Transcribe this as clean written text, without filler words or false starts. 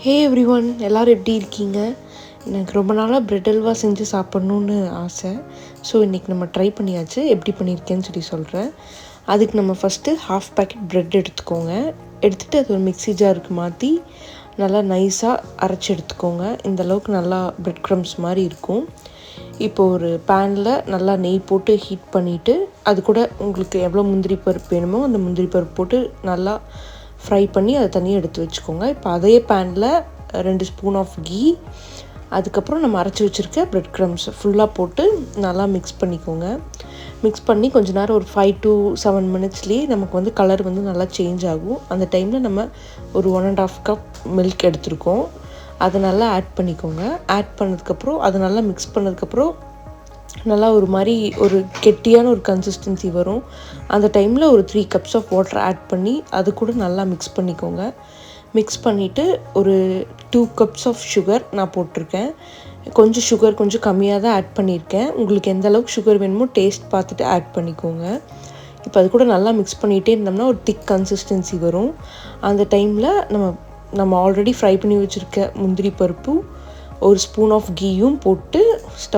ஹே every one, எல்லோரும் எப்படி இருக்கீங்க? எனக்கு ரொம்ப நாளாக பிரெட் அல்வா செஞ்சு சாப்பிட்ணுன்னு ஆசை. ஸோ இன்றைக்கி நம்ம ட்ரை பண்ணியாச்சு. எப்படி பண்ணியிருக்கேன்னு சொல்கிறேன். அதுக்கு நம்ம ஃபஸ்ட்டு ஹாஃப் பேக்கெட் ப்ரெட் எடுத்துக்கோங்க. எடுத்துகிட்டு அது ஒரு மிக்ஸி ஜாருக்கு மாற்றி நல்லா நைஸாக அரைச்சி எடுத்துக்கோங்க. இந்தளவுக்கு நல்லா ப்ரெட் க்ரம்ஸ் மாதிரி இருக்கும். இப்போது ஒரு பேனில் நல்லா நெய் போட்டு ஹீட் பண்ணிவிட்டு அது கூட உங்களுக்கு எவ்வளோ முந்திரி பருப்பு வேணுமோ அந்த முந்திரி பருப்பு போட்டு நல்லா ஃப்ரை பண்ணி அதை தனியாக எடுத்து வச்சுக்கோங்க. இப்போ அதே பேனில் 2 ஸ்பூன் ஆஃப் கீ, அதுக்கப்புறம் நம்ம அரைச்சி வச்சுருக்க ப்ரெட் க்ரம்ஸ் ஃபுல்லாக போட்டு நல்லா மிக்ஸ் பண்ணிக்கோங்க. மிக்ஸ் பண்ணி கொஞ்ச நேரம் ஒரு 5 to 7 மினிட்ஸ்லேயே நமக்கு கலர் நல்லா சேஞ்ச் ஆகும். அந்த டைமில் நம்ம ஒரு 1.5 கப் மில்க் எடுத்துருக்கோம். அதை நல்லா ஆட் பண்ணிக்கோங்க. ஆட் பண்ணதுக்கப்புறம் அதை நல்லா மிக்ஸ் பண்ணதுக்கப்புறம் நல்லா ஒரு மாதிரி ஒரு கெட்டியான ஒரு கன்சிஸ்டன்சி வரும். அந்த டைமில் ஒரு 3 கப்ஸ் ஆஃப் வாட்டர் ஆட் பண்ணி அது கூட நல்லா மிக்ஸ் பண்ணிக்கோங்க. மிக்ஸ் பண்ணிவிட்டு ஒரு 2 கப்ஸ் ஆஃப் சுகர் நான் போட்டிருக்கேன். கொஞ்சம் சுகர் கொஞ்சம் கம்மியாக தான் ஆட் பண்ணியிருக்கேன். உங்களுக்கு எந்த அளவுக்கு சுகர் வேணுமோ டேஸ்ட் பார்த்துட்டு ஆட் பண்ணிக்கோங்க. இப்போ அது கூட நல்லா மிக்ஸ் பண்ணிகிட்டே இருந்தோம்னா ஒரு திக் கன்சிஸ்டன்சி வரும். அந்த டைமில் நம்ம ஆல்ரெடி ஃப்ரை பண்ணி வச்சுருக்க முந்திரி பருப்பு, ஒரு ஸ்பூன் ஆஃப் கீயும் போட்டு ஸ்டவ்